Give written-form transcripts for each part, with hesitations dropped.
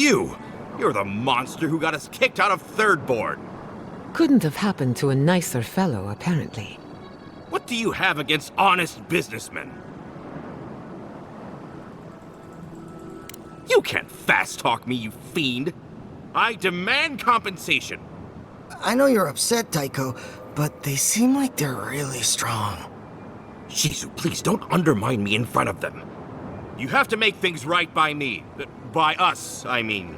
you! You're the monster who got us kicked out of third board! Couldn't have happened to a nicer fellow, apparently. What do you have against honest businessmen? You can't fast-talk me, you fiend! I demand compensation! I know you're upset, Tycho, but they seem like they're really strong. Shizu, please don't undermine me in front of them. You have to make things right by me. By us, I mean.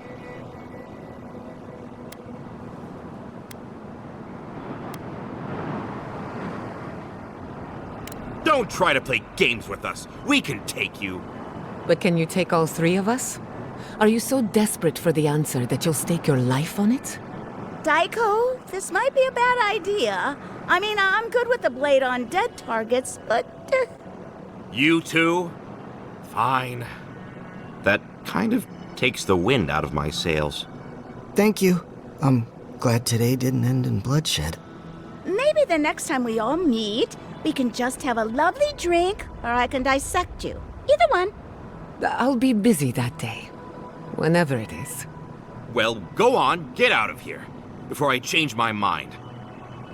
Don't try to play games with us. We can take you. But can you take all three of us? Are you so desperate for the answer that you'll stake your life on it? Tycho, this might be a bad idea. I mean, I'm good with the blade on dead targets, but... You too? Fine. That kind of takes the wind out of my sails. Thank you. I'm glad today didn't end in bloodshed. Maybe the next time we all meet, we can just have a lovely drink, or I can dissect you. Either one. I'll be busy that day. Whenever it is. Well, go on, get out of here, before I change my mind.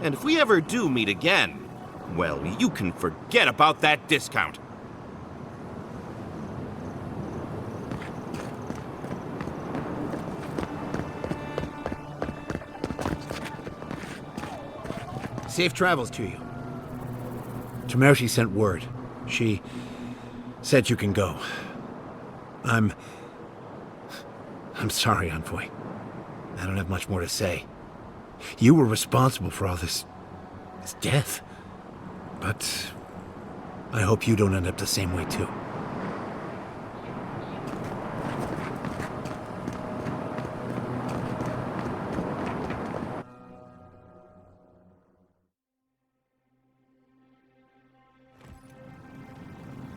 And if we ever do meet again, well, you can forget about that discount. Safe travels to you. Tomershi sent word. She said you can go. I'm sorry, Envoy. I don't have much more to say. You were responsible for all this death. But I hope you don't end up the same way, too.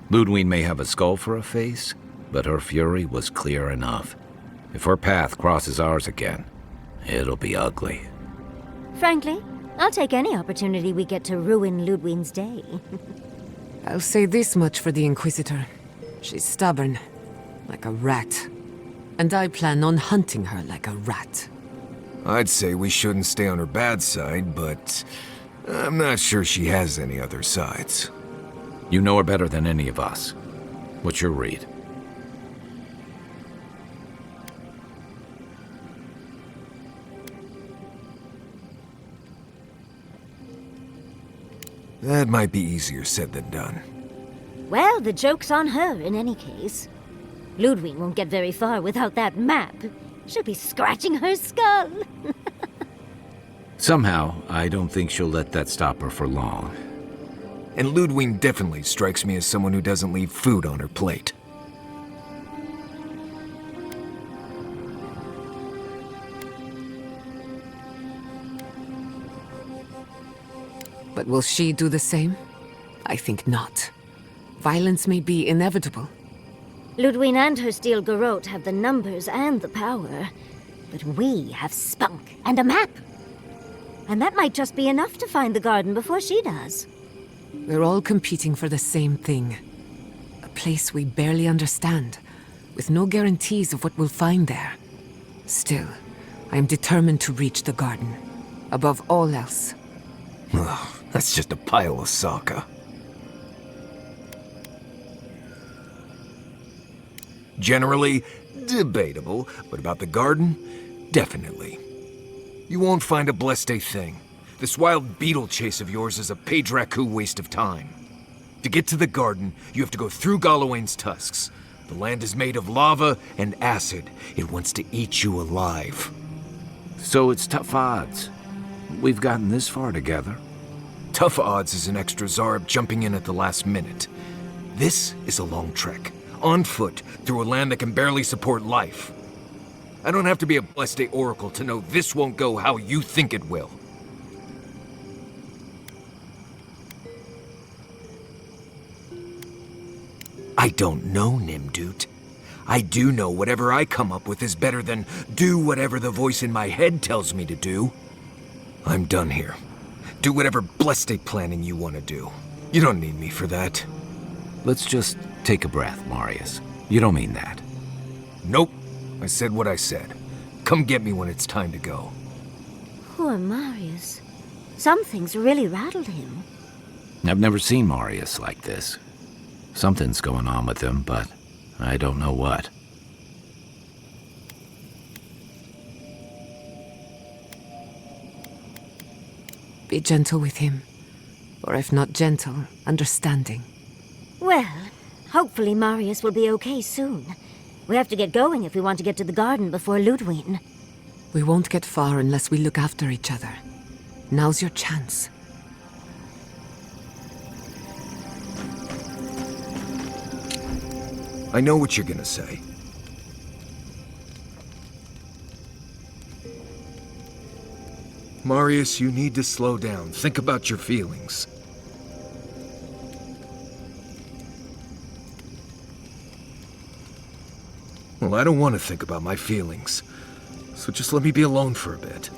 Ludwig may have a skull for a face, but her fury was clear enough. If her path crosses ours again, it'll be ugly. Frankly, I'll take any opportunity we get to ruin Ludwig's day. I'll say this much for the Inquisitor. She's stubborn, like a rat. And I plan on hunting her like a rat. I'd say we shouldn't stay on her bad side, but I'm not sure she has any other sides. You know her better than any of us. What's your read? That might be easier said than done. Well, the joke's on her in any case. Ludwig won't get very far without that map. She'll be scratching her skull. Somehow, I don't think she'll let that stop her for long. And Ludwig definitely strikes me as someone who doesn't leave food on her plate. But will she do the same? I think not. Violence may be inevitable. Ludwig and her steel garrote have the numbers and the power. But we have spunk and a map. And that might just be enough to find the garden before she does. We're all competing for the same thing. A place we barely understand, with no guarantees of what we'll find there. Still, I am determined to reach the garden, above all else. Ugh, that's just a pile of Sokka. Generally, debatable, but about the garden, definitely. You won't find a blessed a thing. This wild beetle chase of yours is a Page-Raku waste of time. To get to the garden, you have to go through Galawain's tusks. The land is made of lava and acid. It wants to eat you alive. So it's tough odds. We've gotten this far together. Tough odds is an extra Zarb jumping in at the last minute. This is a long trek, on foot, through a land that can barely support life. I don't have to be a Blessed Day Oracle to know this won't go how you think it will. I don't know, Nimdut. I do know whatever I come up with is better than do whatever the voice in my head tells me to do. I'm done here. Do whatever Blessed Day planning you want to do. You don't need me for that. Let's just take a breath, Marius. You don't mean that. Nope. I said what I said. Come get me when it's time to go. Poor Marius. Something's really rattled him. I've never seen Marius like this. Something's going on with him, but I don't know what. Be gentle with him. Or if not gentle, understanding. Well, hopefully Marius will be okay soon. We have to get going if we want to get to the garden before Ludwig. We won't get far unless we look after each other. Now's your chance. I know what you're gonna say. Marius, you need to slow down. Think about your feelings. Well, I don't want to think about my feelings. So just let me be alone for a bit.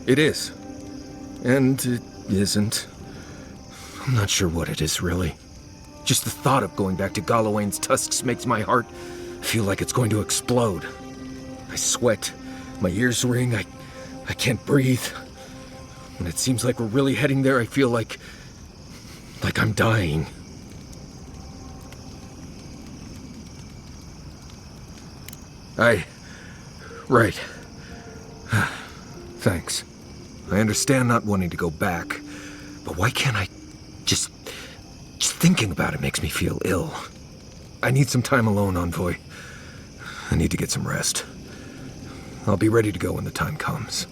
It is. And it isn't. I'm not sure what it is, really. Just the thought of going back to Galawain's tusks makes my heart feel like it's going to explode. I sweat, my ears ring, I can't breathe. When it seems like we're really heading there, I feel like I'm dying. Right. Thanks. I understand not wanting to go back, but why can't I just thinking about it makes me feel ill. I need some time alone, Envoy. I need to get some rest. I'll be ready to go when the time comes.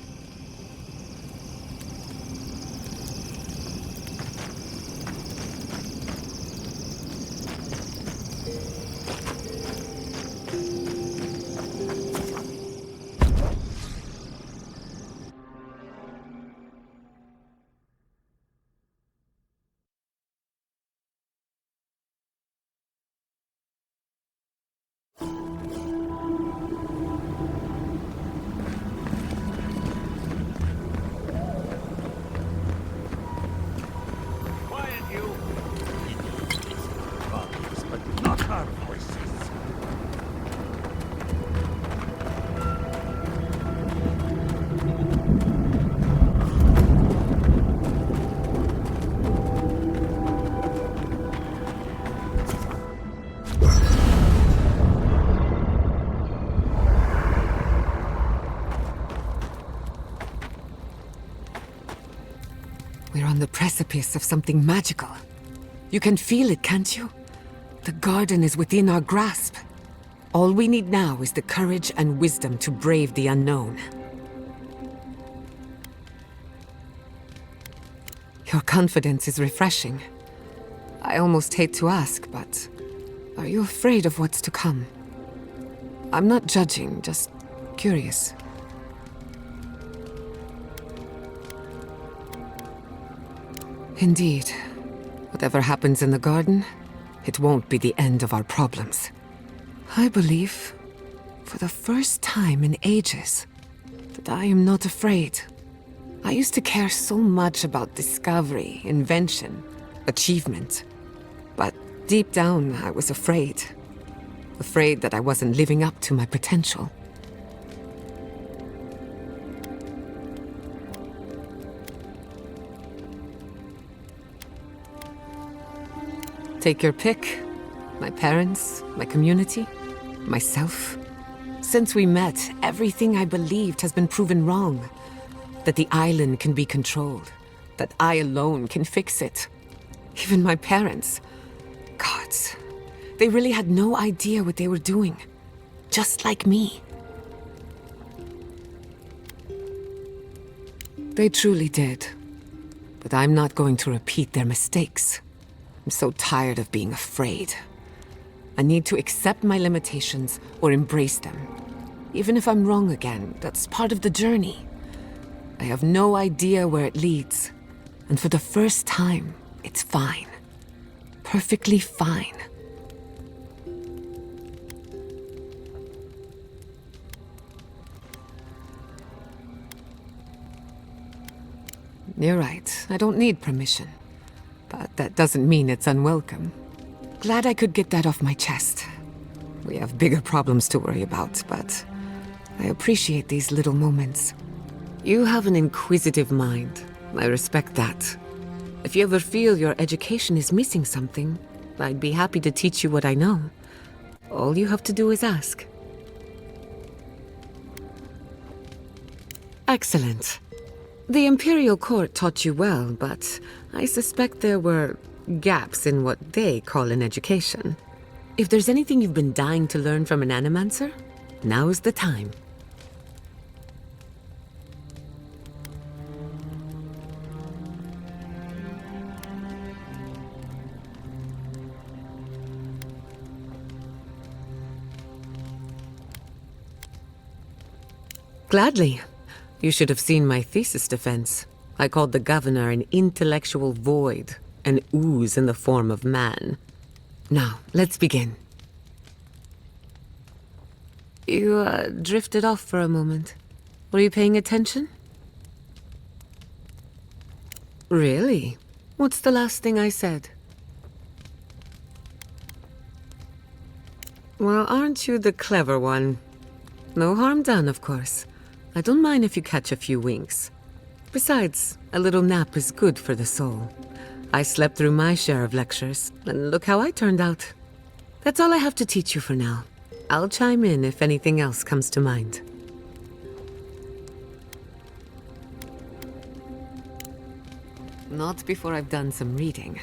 We're on the precipice of something magical. You can feel it, can't you? The garden is within our grasp. All we need now is the courage and wisdom to brave the unknown. Your confidence is refreshing. I almost hate to ask, but are you afraid of what's to come? I'm not judging, just curious. Indeed. Whatever happens in the garden, it won't be the end of our problems. I believe, for the first time in ages, that I am not afraid. I used to care so much about discovery, invention, achievement. But deep down, I was afraid. Afraid that I wasn't living up to my potential. Take your pick. My parents, my community, myself. Since we met, everything I believed has been proven wrong. That the island can be controlled. That I alone can fix it. Even my parents. Gods, they really had no idea what they were doing. Just like me. They truly did. But I'm not going to repeat their mistakes. I'm so tired of being afraid. I need to accept my limitations or embrace them. Even if I'm wrong again, that's part of the journey. I have no idea where it leads, And for the first time, it's fine. Perfectly fine. You're right, I don't need permission. But that doesn't mean it's unwelcome. Glad I could get that off my chest. We have bigger problems to worry about, but I appreciate these little moments. You have an inquisitive mind. I respect that. If you ever feel your education is missing something, I'd be happy to teach you what I know. All you have to do is ask. Excellent. The Imperial Court taught you well, but I suspect there were gaps in what they call an education. If there's anything you've been dying to learn from an animancer, now is the time. Gladly. You should have seen my thesis defense. I called the governor an intellectual void, an ooze in the form of man. Now, let's begin. You, drifted off for a moment. Were you paying attention? Really? What's the last thing I said? Well, aren't you the clever one? No harm done, of course. I don't mind if you catch a few winks. Besides, a little nap is good for the soul. I slept through my share of lectures, and look how I turned out. That's all I have to teach you for now. I'll chime in if anything else comes to mind. Not before I've done some reading.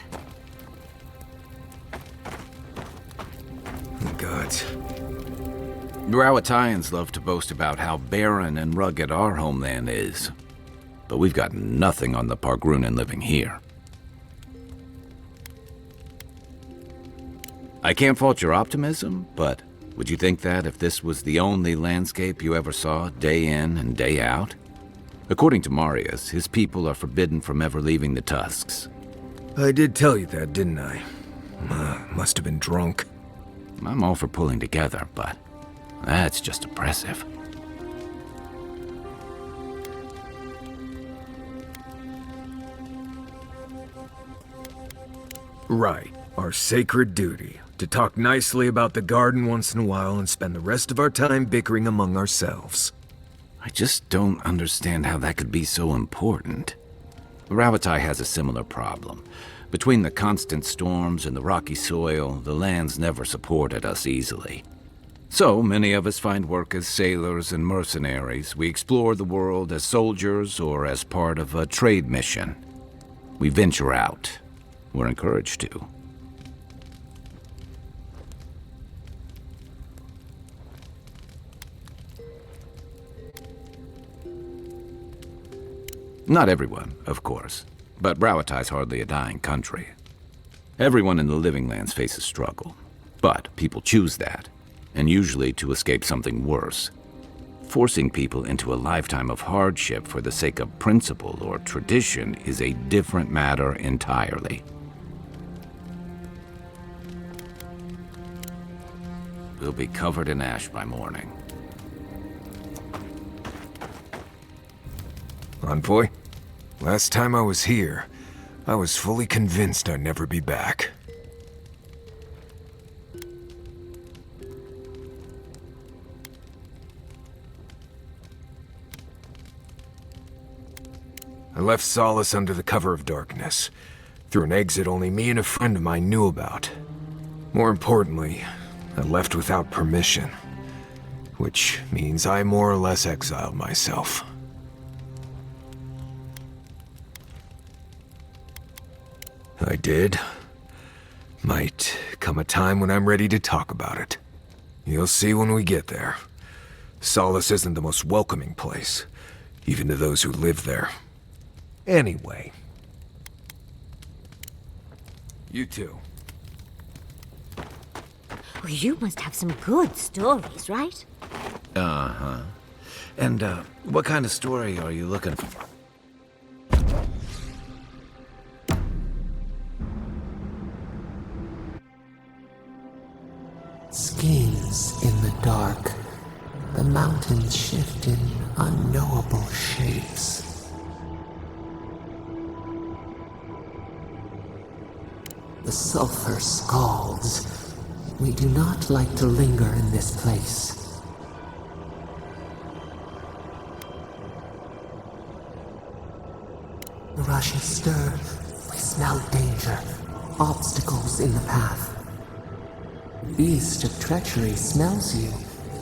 Oh, gods. Rawatayans love to boast about how barren and rugged our homeland is. But we've got nothing on the Pargrunan living here. I can't fault your optimism, but would you think that if this was the only landscape you ever saw day in and day out? According to Marius, his people are forbidden from ever leaving the tusks. I did tell you that, didn't I? Must have been drunk. I'm all for pulling together, but that's just oppressive. Right. Our sacred duty. To talk nicely about the garden once in a while and spend the rest of our time bickering among ourselves. I just don't understand how that could be so important. Ravatai has a similar problem. Between the constant storms and the rocky soil, the lands never supported us easily. So many of us find work as sailors and mercenaries. We explore the world as soldiers or as part of a trade mission. We venture out. We're encouraged to. Not everyone, of course, but Rawatai's hardly a dying country. Everyone in the Living Lands faces struggle, but people choose that, and usually to escape something worse. Forcing people into a lifetime of hardship for the sake of principle or tradition is a different matter entirely. We'll be covered in ash by morning. Envoy, last time I was here, I was fully convinced I'd never be back. I left Solace under the cover of darkness, through an exit only me and a friend of mine knew about. More importantly, I left without permission, which means I more or less exiled myself. I did. Might come a time when I'm ready to talk about it. You'll see when we get there. Solace isn't the most welcoming place, even to those who live there. Anyway. You too. Well, you must have some good stories, right? Uh-huh. And, what kind of story are you looking for? Schemes in the dark. The mountains shift in unknowable shapes. The sulfur scalds. We do not like to linger in this place. The rushes stir. We smell danger. Obstacles in the path. Beast of treachery smells you.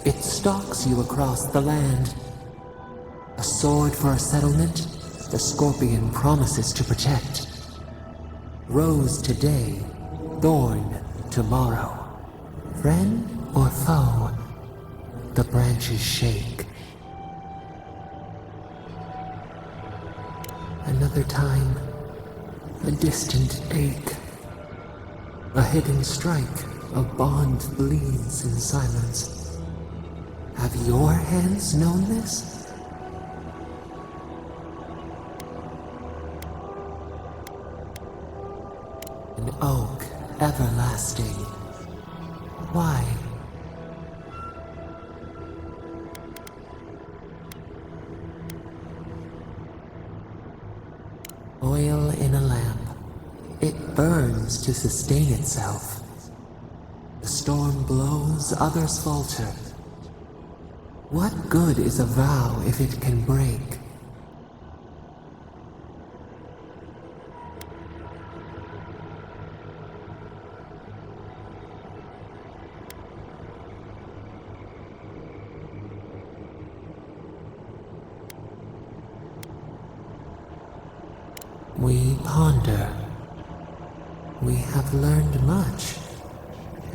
It stalks you across the land. A sword for a settlement, the scorpion promises to protect. Rose today, thorn tomorrow. Friend or foe, the branches shake. Another time, a distant ache. A hidden strike, a bond bleeds in silence. Have your hands known this? An oak everlasting. Why? Oil in a lamp. It burns to sustain itself. The storm blows, others falter. What good is a vow if it can break? We ponder. We have learned much.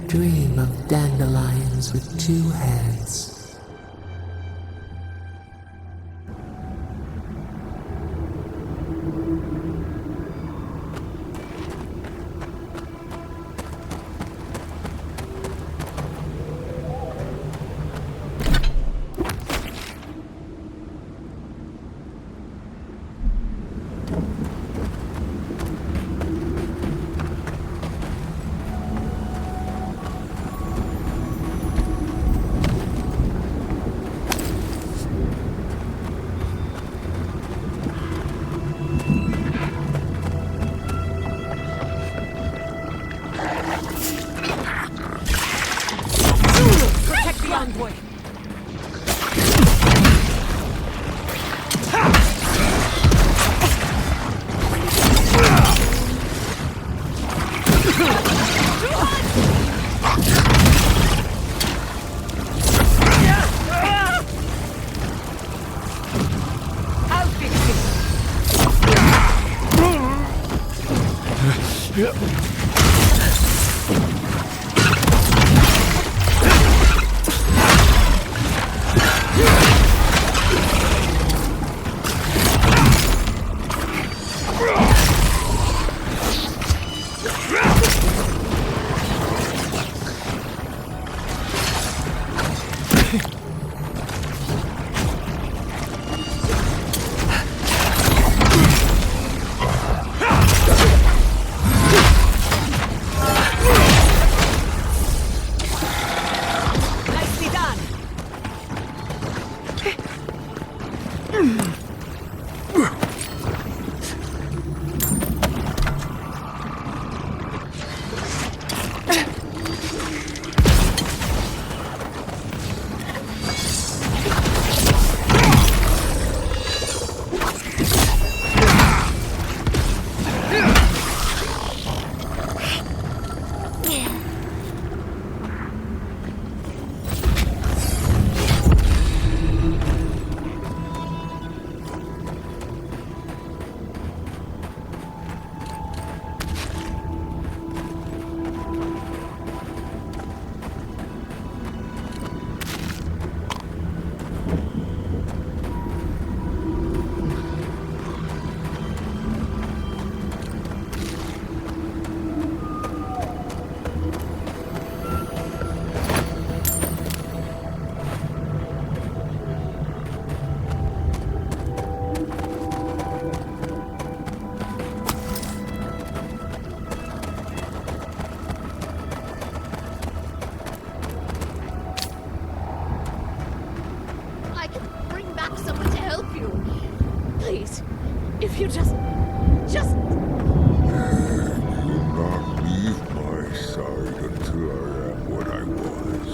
Dream of dandelions with two heads.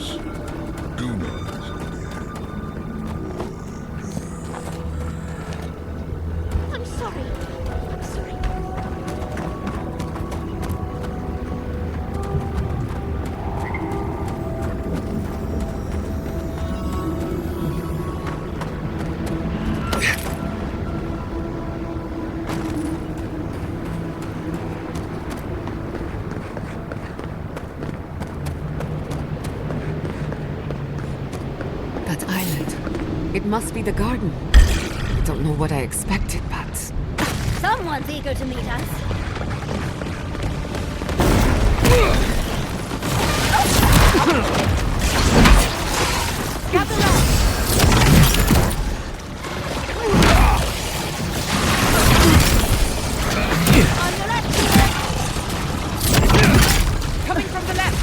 Please, do not. I'm sorry. I'm sorry. That island. It must be the garden. I don't know what I expected, but... Someone's eager to meet us. Gather up! On your left! Coming from the left!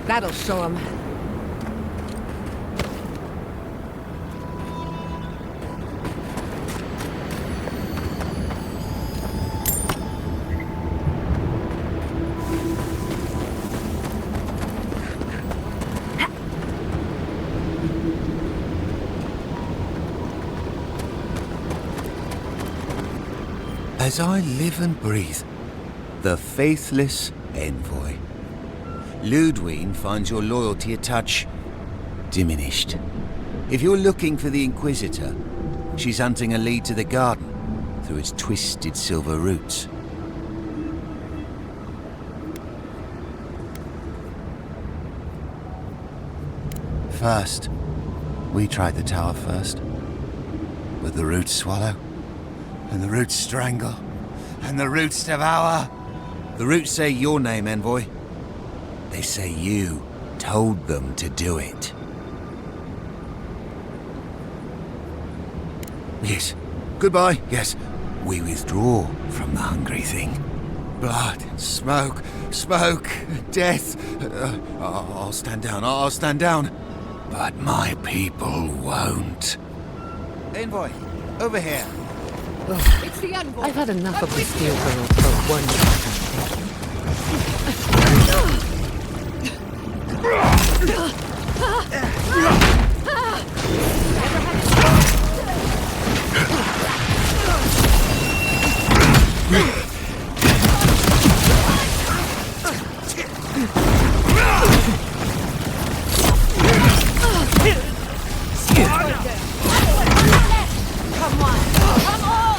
That'll show him. As I live and breathe, the faithless envoy. Ludwine finds your loyalty a touch diminished. If you're looking for the Inquisitor, she's hunting a lead to the garden through its twisted silver roots. First, we tried the tower first, but the roots swallow, and the roots strangle, and the roots devour. The roots say your name, envoy. They say you told them to do it. Yes. Goodbye. Yes. We withdraw from the hungry thing. Blood, smoke, death. I'll stand down. I'll stand down. But my people won't. Envoy, over here. It's the envoy. I've had enough of the steel girl for one night. Come on! Come on!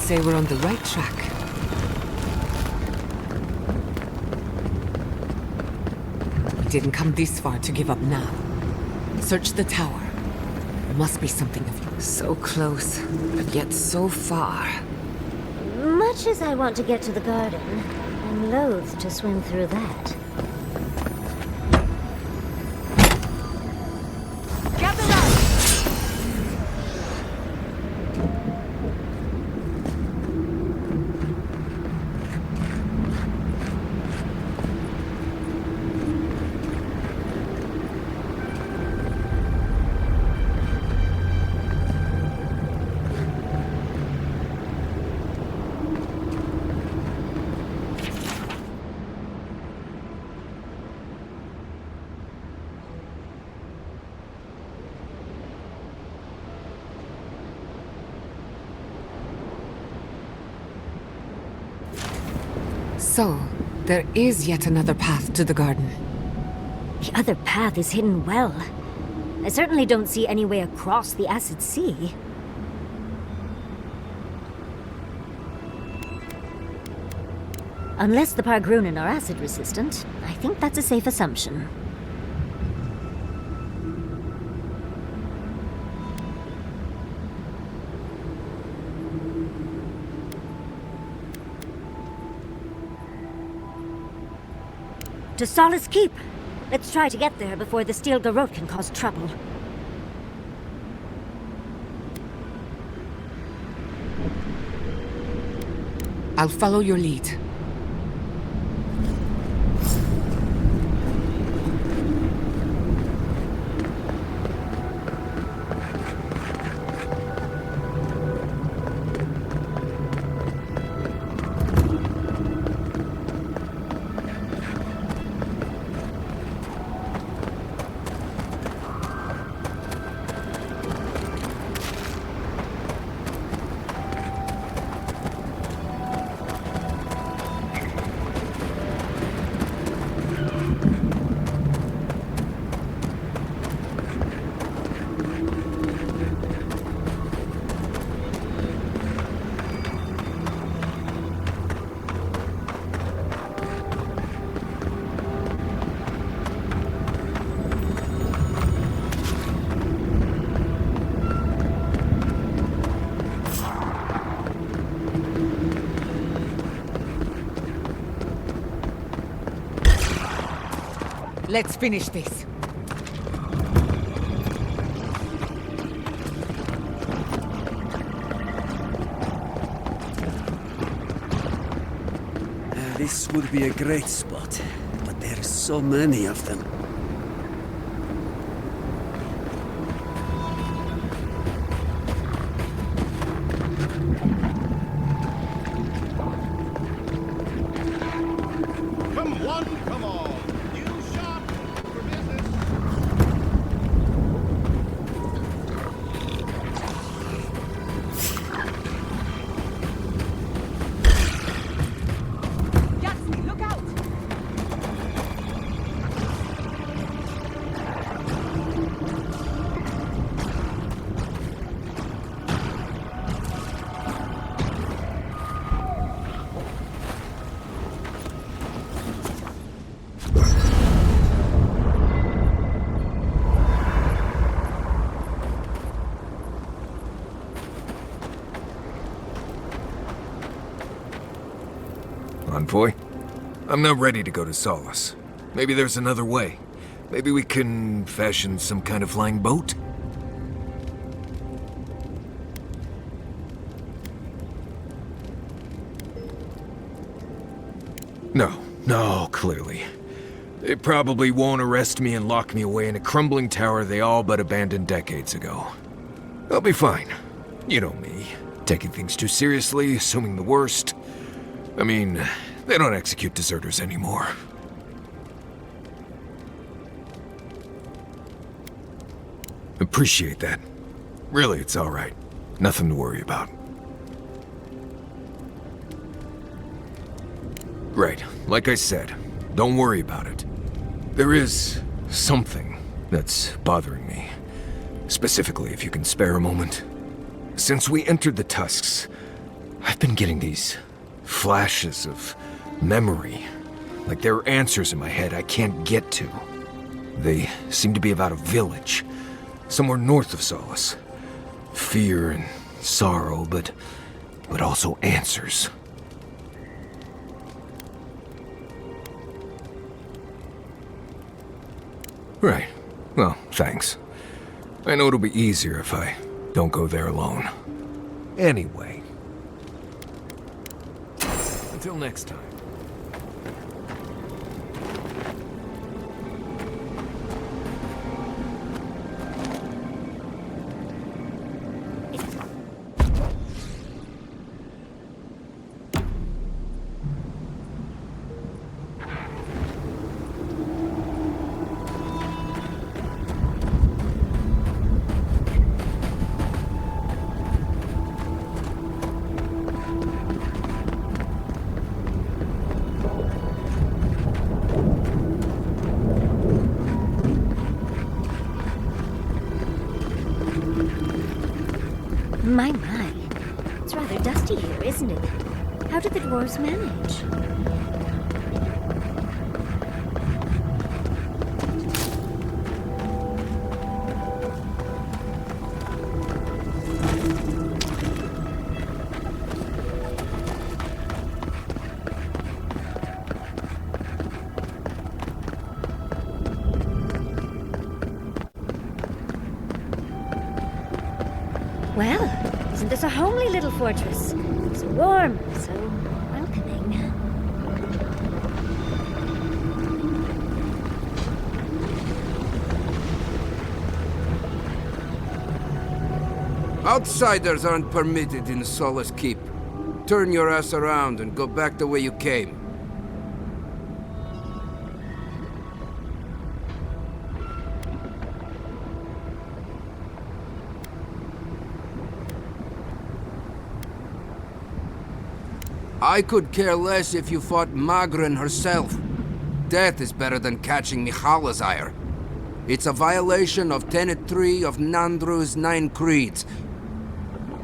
say we're on the right track. We didn't come this far to give up now. Search the tower. There must be something of you. So close, but yet so far. Much as I want to get to the garden, I'm loath to swim through that. So, there is yet another path to the garden. The other path is hidden well. I certainly don't see any way across the acid sea. Unless the Pargrunen are acid resistant, I think that's a safe assumption. To Solace Keep! Let's try to get there before the steel garrote can cause trouble. I'll follow your lead. Let's finish this. This would be a great spot, but there's so many of them. Envoy? I'm not ready to go to Solace. Maybe there's another way. Maybe we can fashion some kind of flying boat? No, clearly. They probably won't arrest me and lock me away in a crumbling tower they all but abandoned decades ago. I'll be fine. You know me. Taking things too seriously, assuming the worst. I mean, they don't execute deserters anymore. Appreciate that. Really, it's all right. Nothing to worry about. Right, like I said, don't worry about it. There is something that's bothering me. Specifically, if you can spare a moment. Since we entered the Tusks, I've been getting these flashes of memory. Like there are answers in my head I can't get to. They seem to be about a village, somewhere north of Solace. Fear and sorrow, but also answers. Right. Well, thanks. I know it'll be easier if I don't go there alone. Anyway. Until next time. My. It's rather dusty here, isn't it? How did the dwarves manage? Well, isn't this a homely little fortress? So warm, so welcoming. Outsiders aren't permitted in Solace Keep. Turn your ass around and go back the way you came. I could care less if you fought Magrin herself. Death is better than catching Michala's ire. It's a violation of Tenet 3 of Nandru's 9 creeds.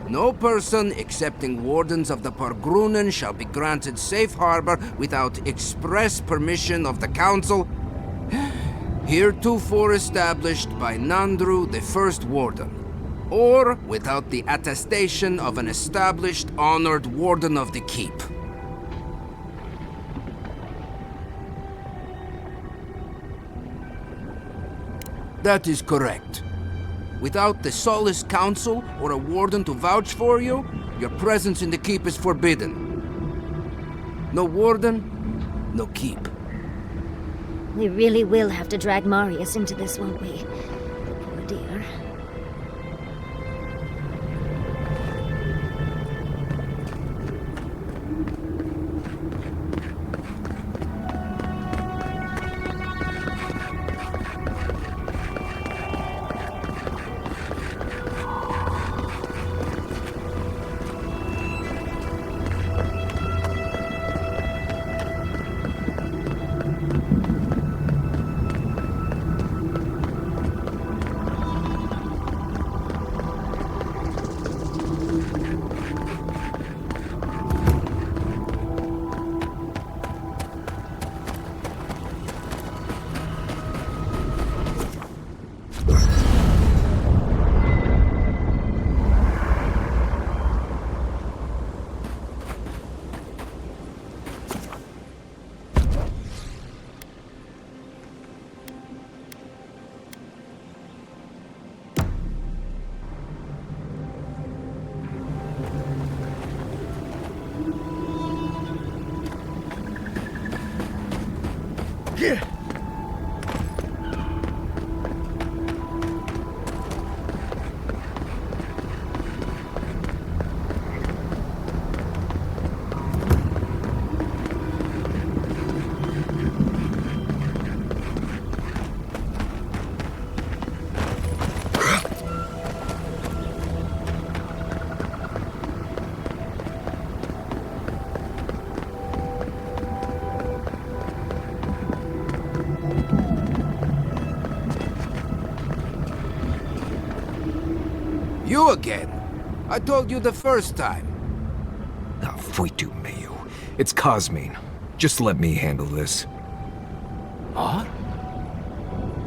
No person excepting wardens of the Pargrunen shall be granted safe harbor without express permission of the council, heretofore established by Nandru, the first warden, or without the attestation of an established, honored warden of the keep. That is correct. Without the Solace Council or a warden to vouch for you, your presence in the keep is forbidden. No warden, no keep. We really will have to drag Marius into this, won't we? The poor dear. You again? I told you the first time. fuitu meu. It's Cosmine. Just let me handle this. What?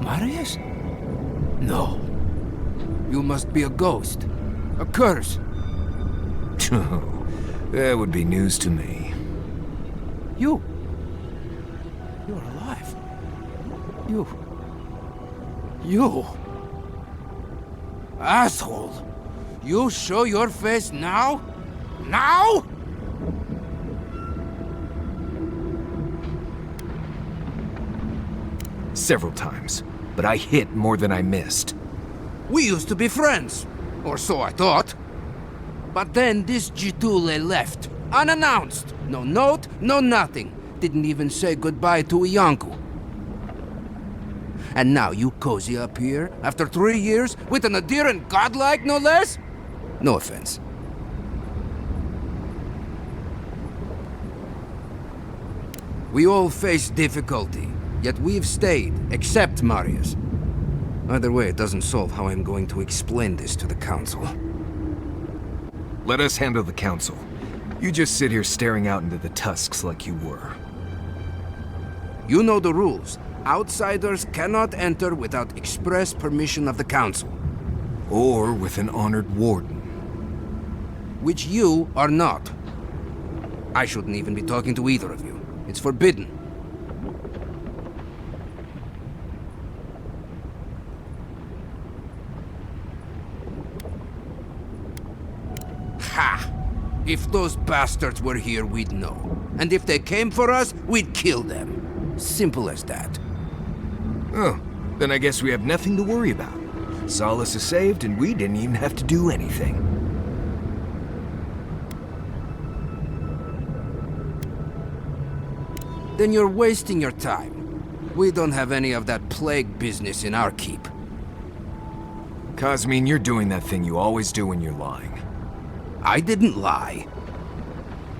Marius? No. You must be a ghost. A curse. Oh, that would be news to me. You're alive. You... Asshole! You show your face now? Now? Several times, but I hit more than I missed. We used to be friends, or so I thought. But then this Gitule left, unannounced. No note, no nothing. Didn't even say goodbye to Iancu. And now you cozy up here, after 3 years, with an Aedyr and godlike, no less? No offense. We all face difficulty, yet we've stayed, except Marius. Either way, it doesn't solve how I'm going to explain this to the Council. Let us handle the Council. You just sit here staring out into the tusks like you were. You know the rules. Outsiders cannot enter without express permission of the Council. Or with an honored warden. Which you are not. I shouldn't even be talking to either of you. It's forbidden. Ha! If those bastards were here, we'd know. And if they came for us, we'd kill them. Simple as that. Oh, then I guess we have nothing to worry about. Solace is saved, and we didn't even have to do anything. Then you're wasting your time. We don't have any of that plague business in our keep. Cosmine, you're doing that thing you always do when you're lying. I didn't lie.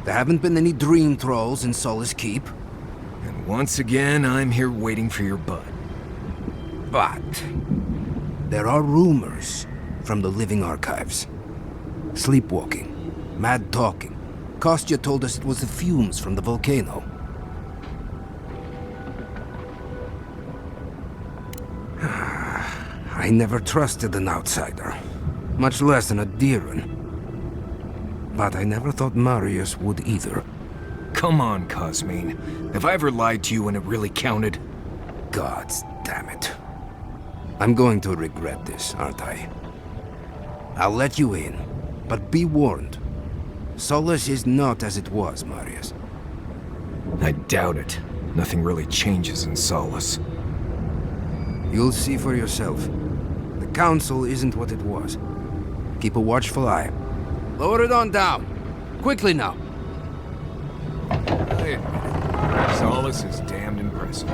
There haven't been any dream trolls in Solace Keep. And once again, I'm here waiting for your butt. But there are rumors from the living archives. Sleepwalking, mad talking. Kostya told us it was the fumes from the volcano. I never trusted an outsider, much less an Aedyran. But I never thought Marius would either. Come on, Cosmine. Have I ever lied to you when it really counted? Gods damn it. I'm going to regret this, aren't I? I'll let you in, but be warned. Solace is not as it was, Marius. I doubt it. Nothing really changes in Solace. You'll see for yourself. The Council isn't what it was. Keep a watchful eye. Lower it on down. Quickly now. Wait a minute. Solace is damned impressive.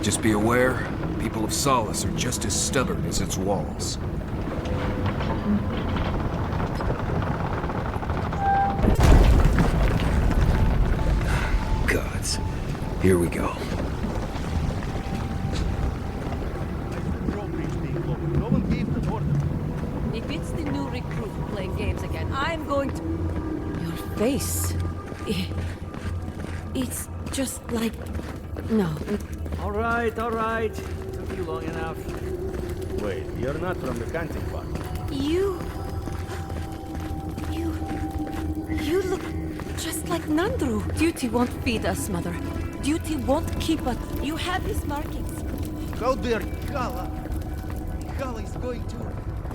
Just be aware, people of Solace are just as stubborn as its walls. Gods. Here we go. If it's the new recruit playing games again, I'm going to... Your face. It's just like... No. All right. Took you long enough. Wait, you're not from the canting part. You look just like Nandru. Duty won't feed us, Mother. Duty won't keep us. You have his markings. How dare Gala? Gala is going to...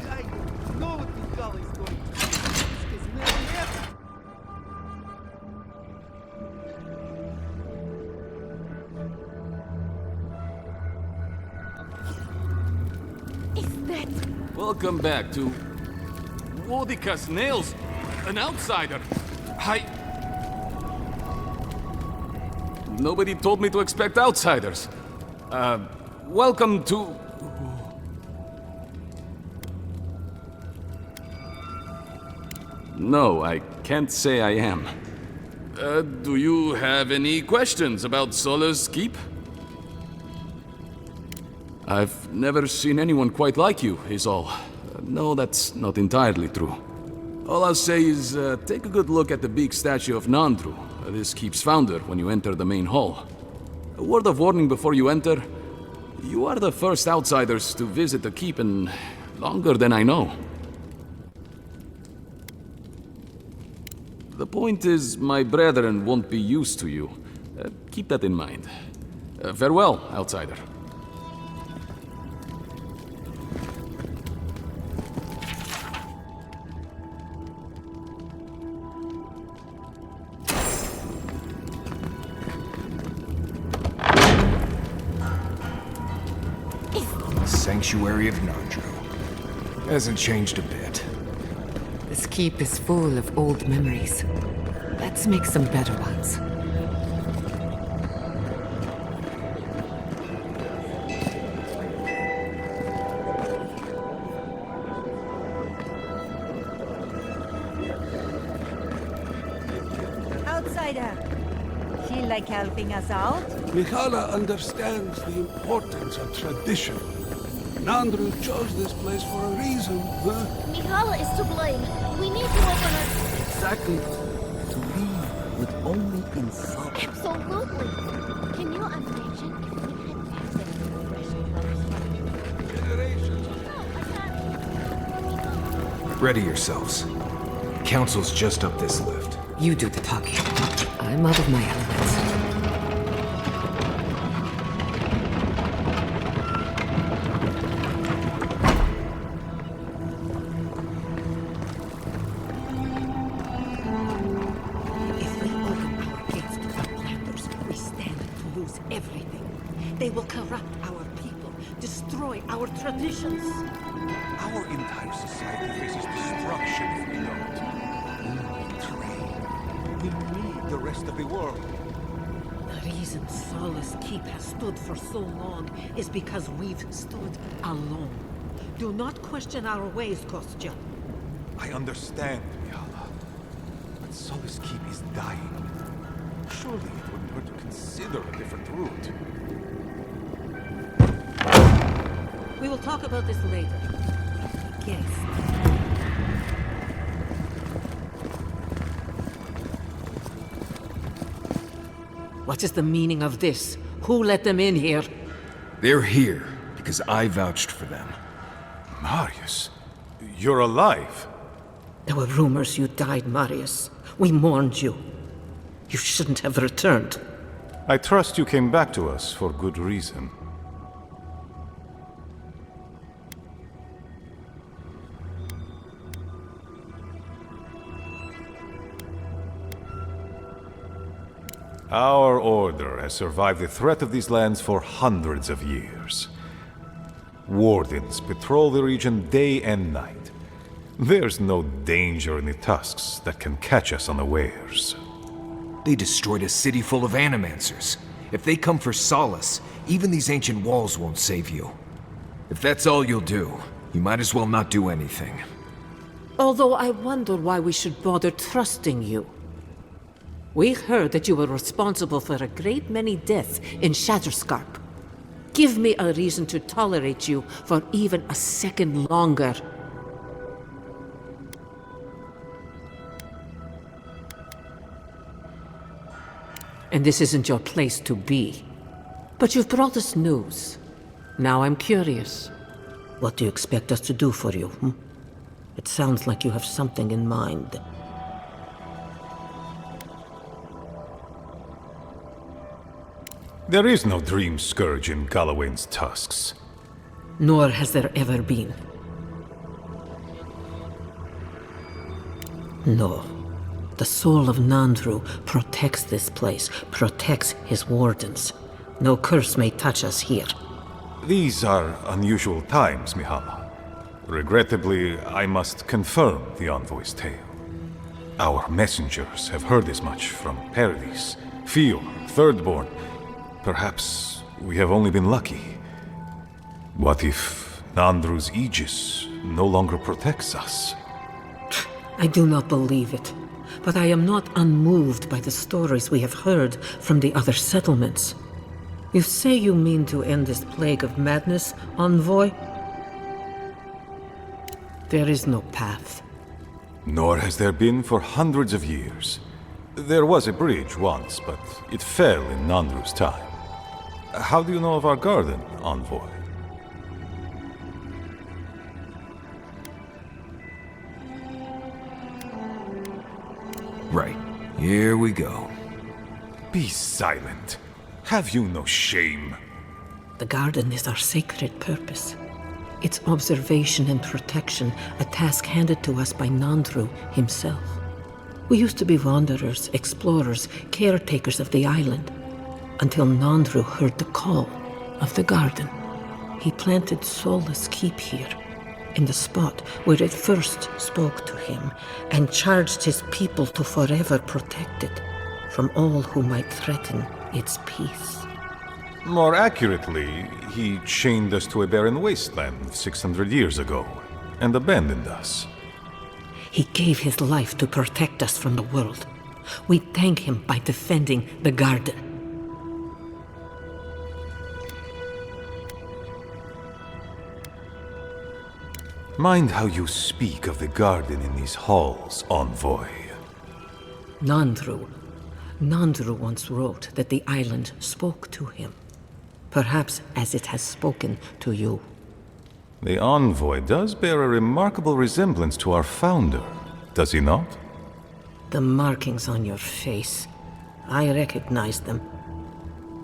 I know what Gala is going to... His name is that... Welcome back to... Wodika's nails. An outsider. Nobody told me to expect outsiders. Welcome to... No, I can't say I am. Do you have any questions about Solace Keep? I've never seen anyone quite like you, is all. No, that's not entirely true. All I'll say is, take a good look at the big statue of Nandru, this keep's founder, when you enter the main hall. A word of warning before you enter. You are the first outsiders to visit the keep in longer than I know. The point is, my brethren won't be used to you. Keep that in mind. Farewell, outsider. Sanctuary of Nandru. Hasn't changed a bit. This keep is full of old memories. Let's make some better ones. Outsider, feel like helping us out? Mihala understands the importance of tradition. Nandru chose this place for a reason, huh? Mihala is to blame. We need to open it. Exactly. To leave would only insult. Absolutely. Can you imagine if we had access to the fresh Generations. Ready yourselves. Council's just up this lift. You do the talking. I'm out of my element. They will corrupt our people, destroy our traditions. Our entire society faces destruction if we don't. We need the rest of the world. The reason Solace Keep has stood for so long is because we've stood alone. Do not question our ways, Kostya. I understand, Mihala. But Solace Keep is dying. Surely it wouldn't hurt to consider a different route. We will talk about this later. Yes. What is the meaning of this? Who let them in here? They're here because I vouched for them. Marius, you're alive. There were rumors you died, Marius. We mourned you. You shouldn't have returned. I trust you came back to us for good reason. Our order has survived the threat of these lands for hundreds of years. Wardens patrol the region day and night. There's no danger in the tusks that can catch us unawares. They destroyed a city full of animancers. If they come for solace, even these ancient walls won't save you. If that's all you'll do, you might as well not do anything. Although I wonder why we should bother trusting you. We heard that you were responsible for a great many deaths in Shatterscarp. Give me a reason to tolerate you for even a second longer. And this isn't your place to be. But you've brought us news. Now I'm curious. What do you expect us to do for you, hmm? It sounds like you have something in mind. There is no dream scourge in Galawain's tusks. Nor has there ever been. No. The soul of Nandru protects this place, protects his wardens. No curse may touch us here. These are unusual times, Mihala. Regrettably, I must confirm the envoy's tale. Our messengers have heard as much from Paradis, Fior, Thirdborn. Perhaps we have only been lucky. What if Nandru's aegis no longer protects us? I do not believe it. But I am not unmoved by the stories we have heard from the other settlements. You say you mean to end this plague of madness, envoy? There is no path. Nor has there been for hundreds of years. There was a bridge once, but it fell in Nandru's time. How do you know of our garden, envoy? Right. Here we go. Be silent. Have you no shame? The garden is our sacred purpose. Its observation and protection, a task handed to us by Nandru himself. We used to be wanderers, explorers, caretakers of the island, until Nandru heard the call of the garden. He planted Solace Keep here, in the spot where it first spoke to him, and charged his people to forever protect it from all who might threaten its peace. More accurately, he chained us to a barren wasteland 600 years ago, and abandoned us. He gave his life to protect us from the world. We thank him by defending the garden. Mind how you speak of the garden in these halls, envoy. Nandru once wrote that the island spoke to him. Perhaps as it has spoken to you. The envoy does bear a remarkable resemblance to our founder, does he not? The markings on your face. I recognized them.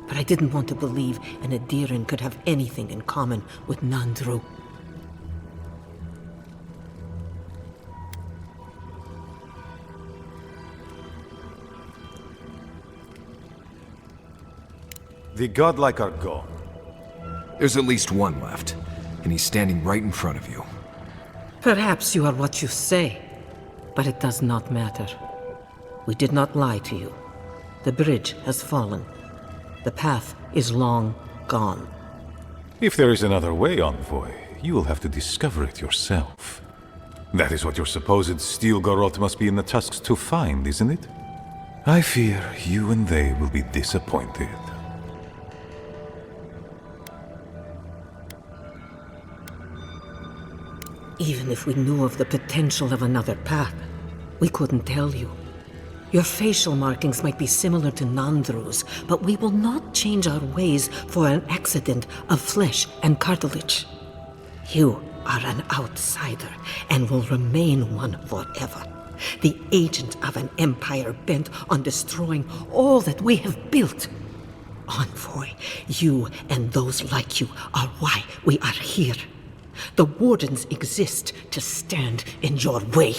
But I didn't want to believe an Aedyran could have anything in common with Nandru. The godlike are gone. There's at least one left, and he's standing right in front of you. Perhaps you are what you say, but it does not matter. We did not lie to you. The bridge has fallen. The path is long gone. If there is another way, envoy, you will have to discover it yourself. That is what your supposed steel garrote must be in the tusks to find, isn't it? I fear you and they will be disappointed. Even if we knew of the potential of another path, we couldn't tell you. Your facial markings might be similar to Nandru's, but we will not change our ways for an accident of flesh and cartilage. You are an outsider and will remain one forever. The agent of an empire bent on destroying all that we have built. Envoy, you and those like you are why we are here. The Wardens exist to stand in your way.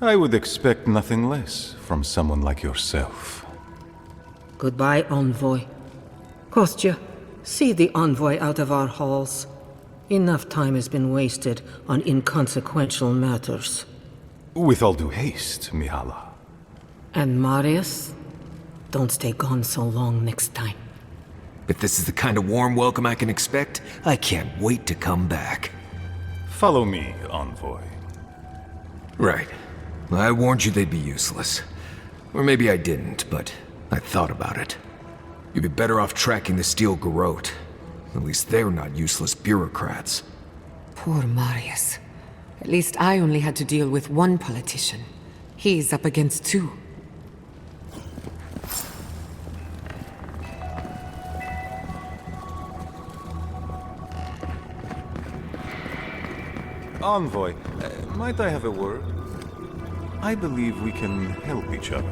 I would expect nothing less from someone like yourself. Goodbye, Envoy. Kostya, see the Envoy out of our halls. Enough time has been wasted on inconsequential matters. With all due haste, Mihala. And Marius? Don't stay gone so long next time. If this is the kind of warm welcome I can expect, I can't wait to come back. Follow me, envoy. Right. I warned you they'd be useless. Or maybe I didn't, but I thought about it. You'd be better off tracking the steel garrote. At least they're not useless bureaucrats. Poor Marius. At least I only had to deal with one politician. He's up against two. Envoy, might I have a word? I believe we can help each other.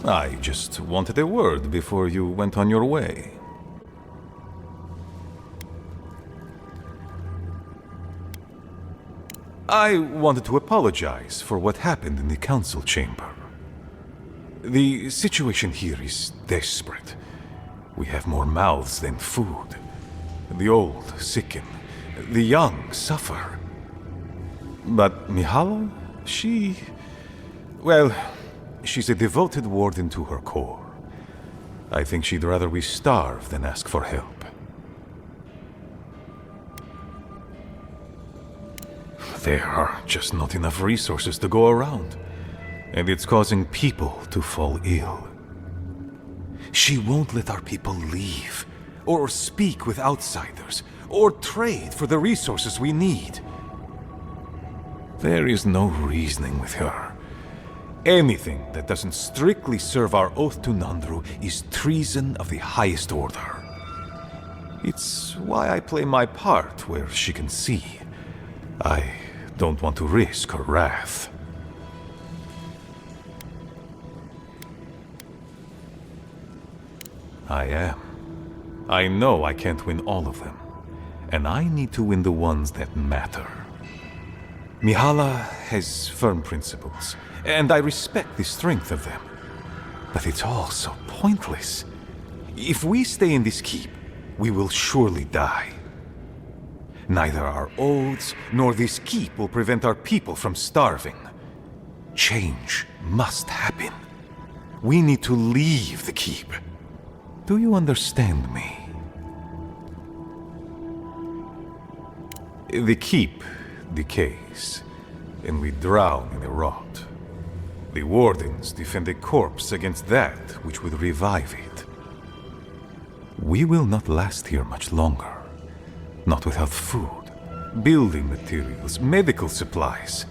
I just wanted a word before you went on your way. I wanted to apologize for what happened in the council chamber. The situation here is desperate. We have more mouths than food. The old sicken, the young suffer. But Mihala, well, she's a devoted warden to her core. I think she'd rather we starve than ask for help. There are just not enough resources to go around, and it's causing people to fall ill. She won't let our people leave, or speak with outsiders, or trade for the resources we need. There is no reasoning with her. Anything that doesn't strictly serve our oath to Nandru is treason of the highest order. It's why I play my part where she can see. I don't want to risk her wrath. I am. I know I can't win all of them, and I need to win the ones that matter. Mihala has firm principles, and I respect the strength of them. But it's all so pointless. If we stay in this keep, we will surely die. Neither our oaths nor this keep will prevent our people from starving. Change must happen. We need to leave the keep. Do you understand me? The keep decays, and we drown in a rot. The wardens defend a corpse against that which would revive it. We will not last here much longer. Not without food, building materials, medical supplies.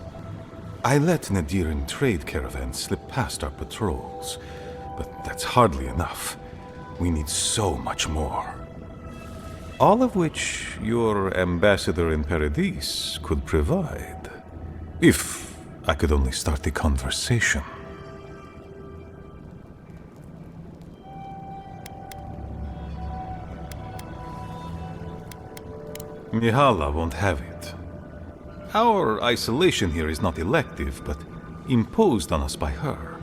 I let Nadiran trade caravans slip past our patrols, but that's hardly enough. We need so much more. All of which your ambassador in Paradise could provide. If I could only start the conversation. Mihala won't have it. Our isolation here is not elective, but imposed on us by her.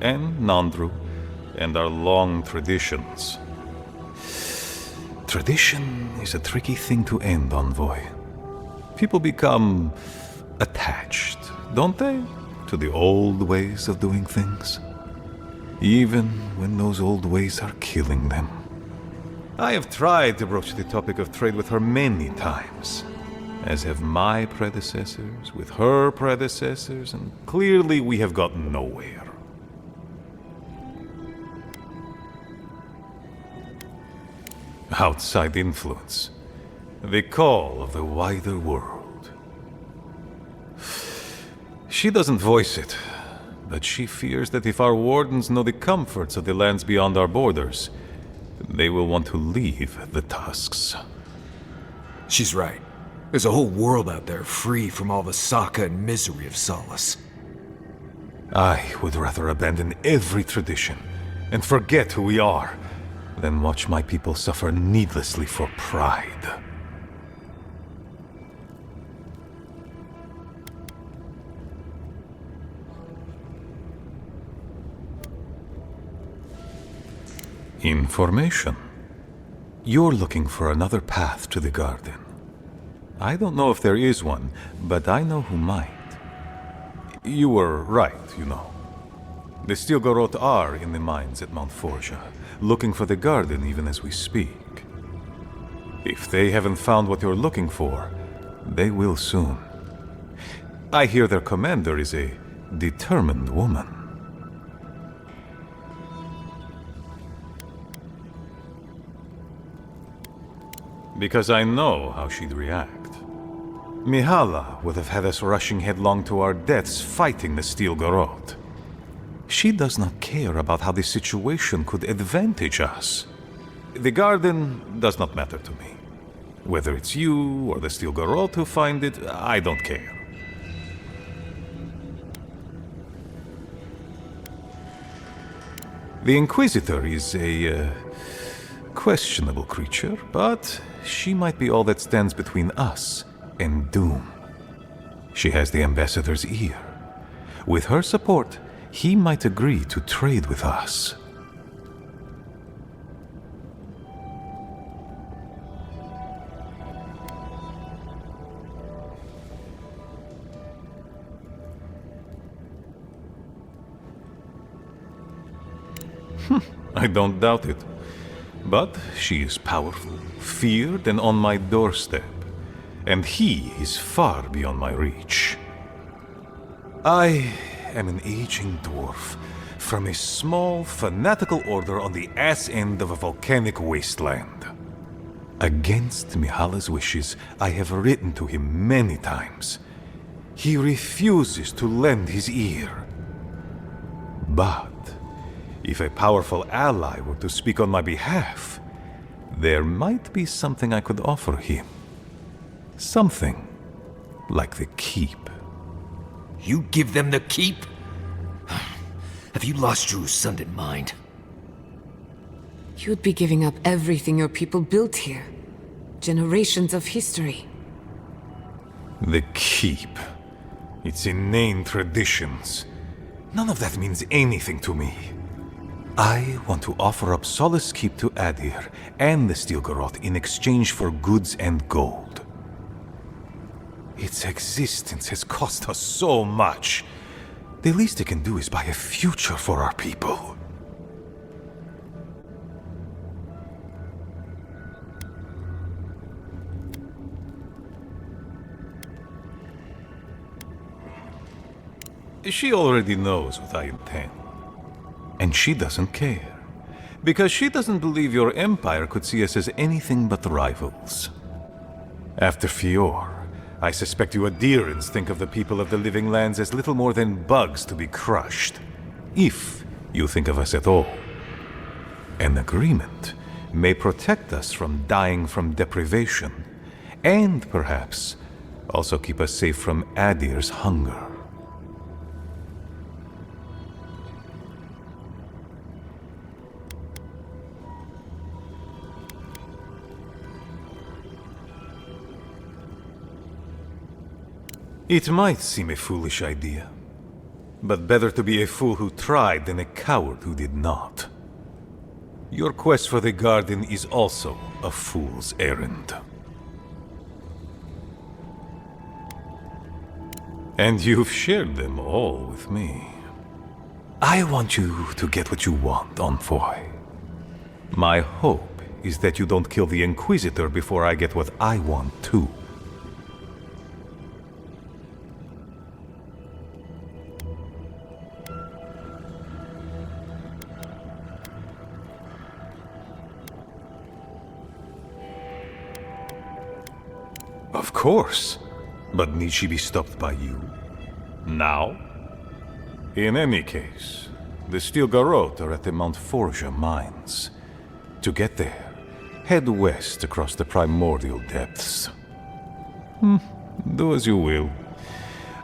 And Nandru, and our long traditions. Tradition is a tricky thing to end, Envoy. People become attached, don't they, to the old ways of doing things? Even when those old ways are killing them. I have tried to broach the topic of trade with her many times, as have my predecessors with her predecessors, and clearly we have gotten nowhere. Outside influence. The call of the wider world. She doesn't voice it, but she fears that if our wardens know the comforts of the lands beyond our borders, they will want to leave the tusks. She's right. There's a whole world out there free from all the Sokka and misery of Solace. I would rather abandon every tradition and forget who we are than watch my people suffer needlessly for pride. Information. You're looking for another path to the garden. I don't know if there is one, but I know who might. You were right, you know. The Stilgarot are in the mines at Mount Forja, looking for the garden even as we speak. If they haven't found what you're looking for, they will soon. I hear their commander is a determined woman. Because I know how she'd react. Mihala would have had us rushing headlong to our deaths fighting the Steel Garrote. She does not care about how this situation could advantage us. The garden does not matter to me. Whether it's you or the Steel Garrote who find it, I don't care. The Inquisitor is a questionable creature, but she might be all that stands between us and doom. She has the Ambassador's ear. With her support, he might agree to trade with us. I don't doubt it. But she is powerful, feared, and on my doorstep. And he is far beyond my reach. I am an aging dwarf from a small, fanatical order on the ass end of a volcanic wasteland. Against Mihala's wishes, I have written to him many times. He refuses to lend his ear. But if a powerful ally were to speak on my behalf, there might be something I could offer him. Something like the keep. You give them the keep? Have you lost your Sundan mind? You'd be giving up everything your people built here. Generations of history. The keep. Its inane traditions. None of that means anything to me. I want to offer up Solace Keep to Aedyr and the Steel Garrote in exchange for goods and gold. Its existence has cost us so much. The least it can do is buy a future for our people. She already knows what I intend. And she doesn't care. Because she doesn't believe your empire could see us as anything but rivals. After Fior, I suspect you Aedyrans think of the people of the Living Lands as little more than bugs to be crushed. If you think of us at all. An agreement may protect us from dying from deprivation, and perhaps also keep us safe from Aedyr's hunger. It might seem a foolish idea, but better to be a fool who tried than a coward who did not. Your quest for the garden is also a fool's errand. And you've shared them all with me. I want you to get what you want, Envoy. My hope is that you don't kill the Inquisitor before I get what I want too. Of course. But need she be stopped by you? Now? In any case, the Steel Garrote are at the Mount Forja mines. To get there, head west across the primordial depths. Do as you will.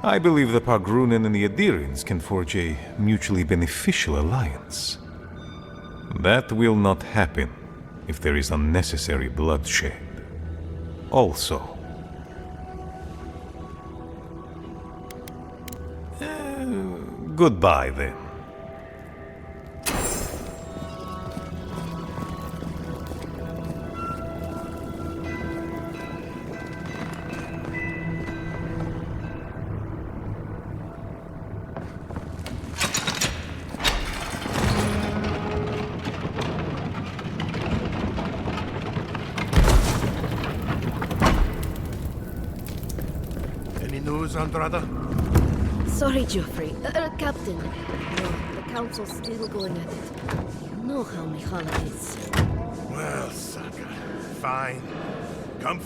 I believe the Pargrunen and the Aedyrans can forge a mutually beneficial alliance. That will not happen if there is unnecessary bloodshed. Also, goodbye, then. Any news, Andrada? Sorry, Geoffrey. Captain. No, the council's still going at it. You know how Mihala is. Well, sucker. Fine. Come